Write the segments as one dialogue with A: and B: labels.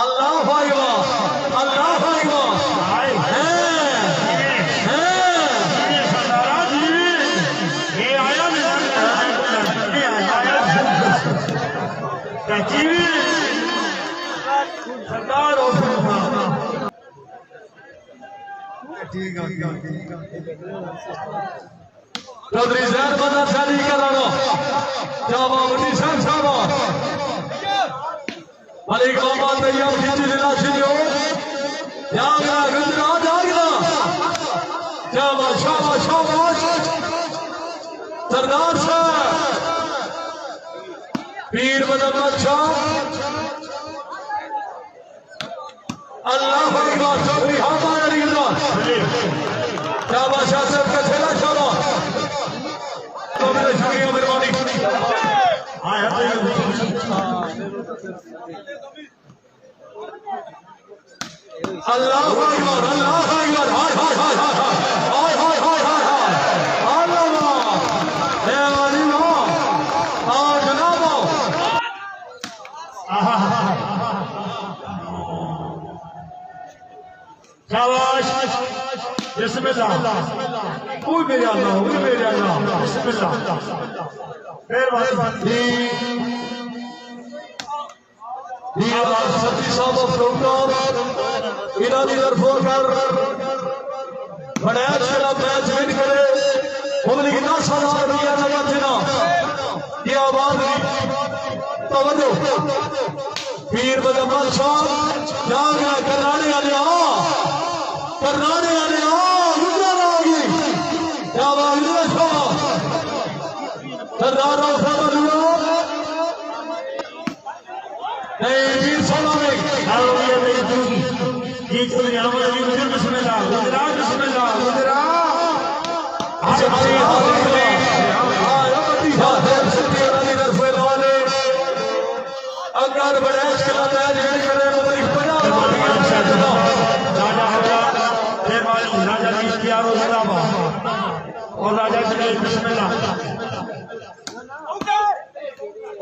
A: अल्लाह चौधरी जैन बंदा शादी कराना जाबावती शाह शाबाश मलिक मोहम्मद तैयब खींची जिला शियो जागना गुजरा जागना शाबाश शाबाश शाबाश सरदार साहब पीर मदद शाह अल्लाह अकबर चौधरी हमारा रिजवा शाबाश शाह का छेला शाबाश तो मेरे शुक्रिया मेहरबानी अल्लाह अकबर हाय हाय हाय हाय हाय हाय हाय हाय अल्लाह हे वाली नो आ जनाब शाबाश बिस्मिल्लाह कोई मेरे अल्लाह बिस्मिल्लाह मेहरबानी सती साहब इन्होंने तरफों कर बड़ा अच्छा मैच विन करे उन्हें कितना सारा दिया जगह देना ये आवाज तवज्जो पीर बदमाश साहब जागना करनाने वाले गुजरा होगी क्या आवाज सरदार वीर सोना में अगर बड़े राजा की इख्तियार और राजा की बिस्मिल्लाह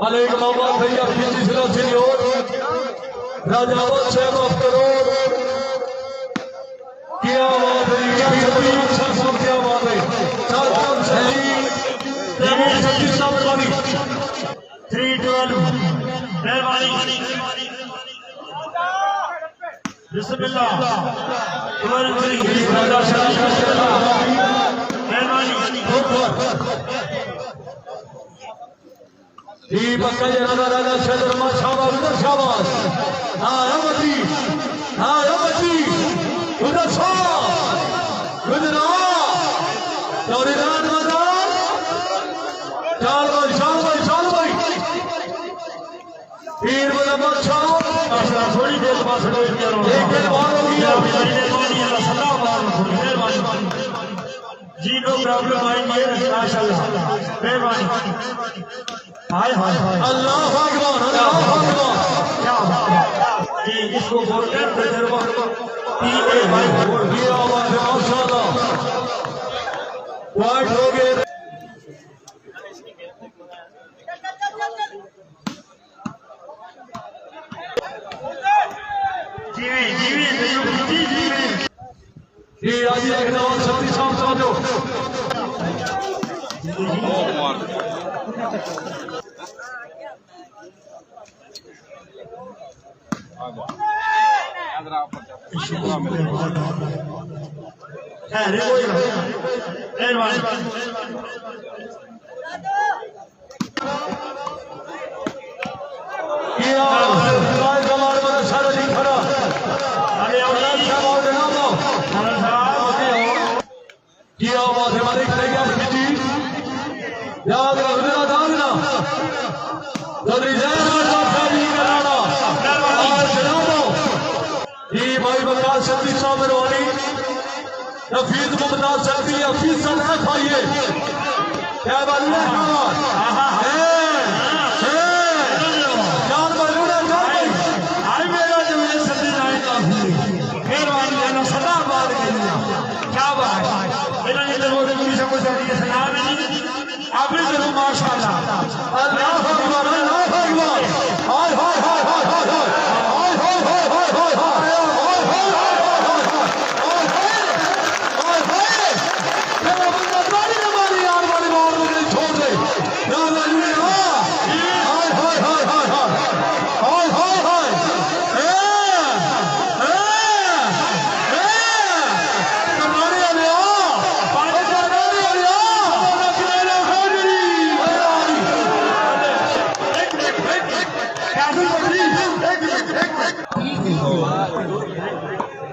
A: मलिक मोहम्मद तैयब खींची जिला शियो राजा साहब ऑफ करोड़ क्या बात है क्या बात है 312 मेहरबानी बिस्मिल्लाह राजा मेहरबानी पक्का जनादा राजा शर्मा शाबाश उधर शाबाश बच्ची उधर गुजरा चौरीदान मैदान चाल भाई पीर बदमाश शाह थोड़ी देर पास जी नो प्रॉब्लम आएंगे माशाल्लाह मेहरबानी हाय हाय अल्लाह अकबर क्या जी इसको बोलते हैं तजर्बा पीए भाई ये आवाज है माशाल्लाह वाइट हो गए जी आज एक नवाज शक्ति साहब समझो नफीस मुमताज शक्ति हफीज खाइए क्या बात आपने जरूर माशाअल्लाह अल्लाह अकबर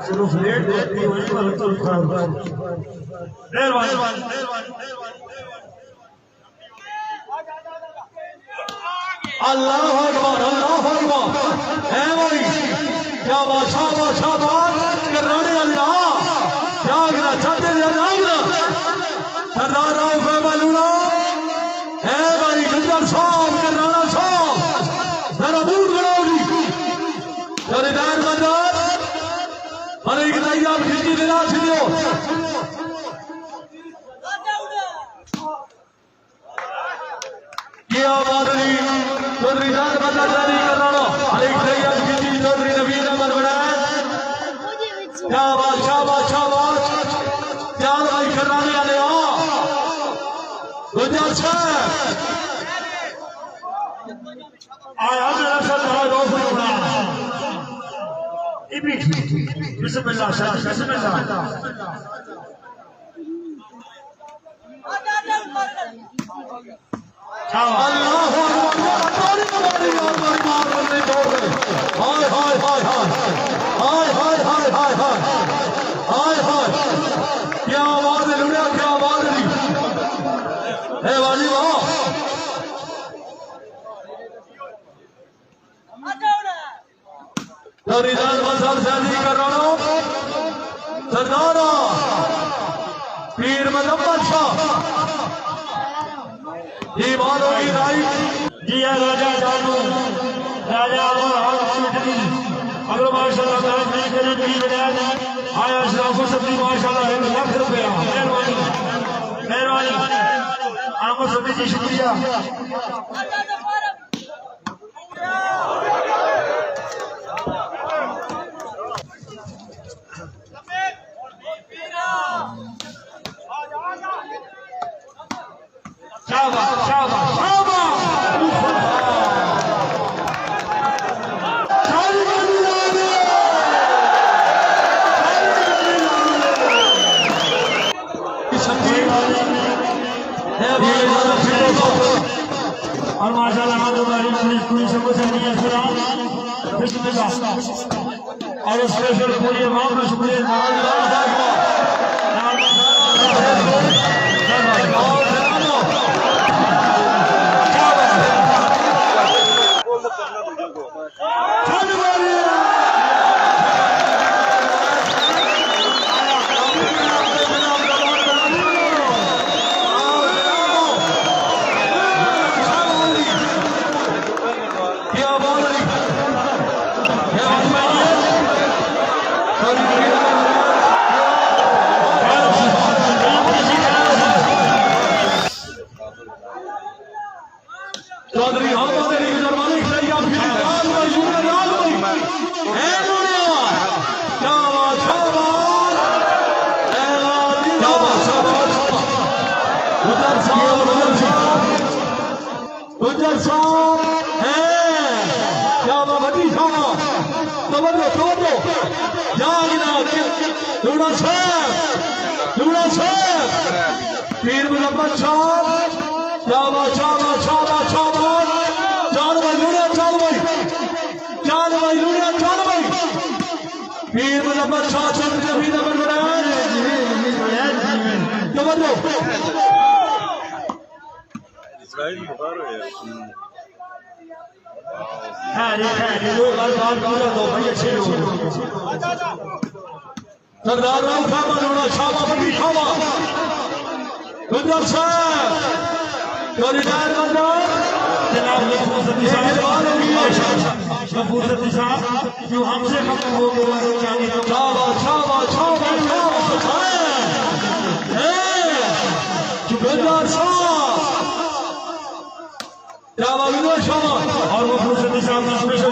A: सिर्फ लेट देखती हुई तो अल्लाह अकबर है भाई क्या बादशाह कराने अल्लाह क्या गिरा चाहते सरदार राव फैमलूना है भाई गंजर साहब कराना साहब जरा बूट बनाओगी जरीदार बाजार अरे एक तैयार खिड़की दिला छिड़ो क्या बात नहीं जरीदार बाजार जारी कराना अरे एक तैयार खिड़की चौधरी नवीन अमर बनाए क्या बादशाह प्यार भाई कराने वाले हो गुजर साहब आया मेरा सरदार रोक बना बिस्मिल्लाह बिस्मिल्लाह अल्लाह क्या आवाज है लुड़िया क्या आवाज नहीं है वाली वाह जरीदार बाजार शादी कर रहा हूं सरदारा पीर मुजफ्फर शाह ये बात होगी राइट जी है राजा जादू राजा अगर माशाल्लाह दान नहीं करे नहीं बनाया आया शराफ सब्जी माशाल्लाह लाख रुपया मेहरबानी आमद सब्जी जी शुक्रिया और माशाल्लाह हमारी पूरी समस्या नहीं है और स्पेशल पूरी माँ का शुक्रिया चौधरी गुजर साहब है क्या बड़ी खाना तवज्जो जागना लूड़ा साहब पीर मुजफ्फर साहब क्या चाल भाई लूड़ा चाल भाई पीर मुजफ्फर शाह चौधरी नवीन अमर बनाए तवज्जो सरदार राव फैमलूना शाबा बड़ी खावा गुजर साहब जरीदार बाजार जनाब गफूर सती साहब जो हमसे खत्म हो गए गुजर साहब और गफूर सती साहब का स्पेशल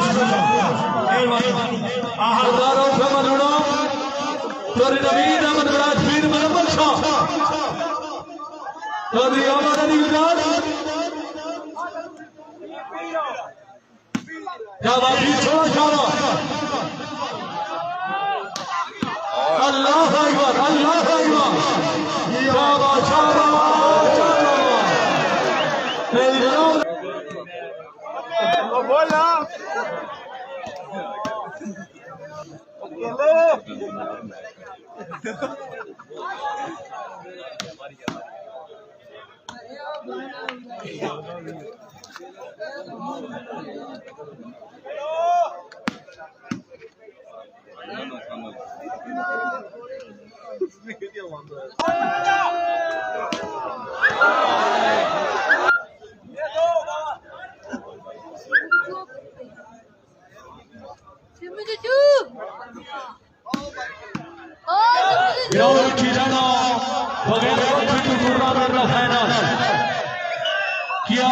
A: सरदार राव फैमलूना चौधरी नवीन अहमद बराज पीर मुजफ्फर शाह चौधरी अहमद अली गुजर क्या बात है छोड़ा अल्लाह अकबर शाबाश
B: बोला
A: किया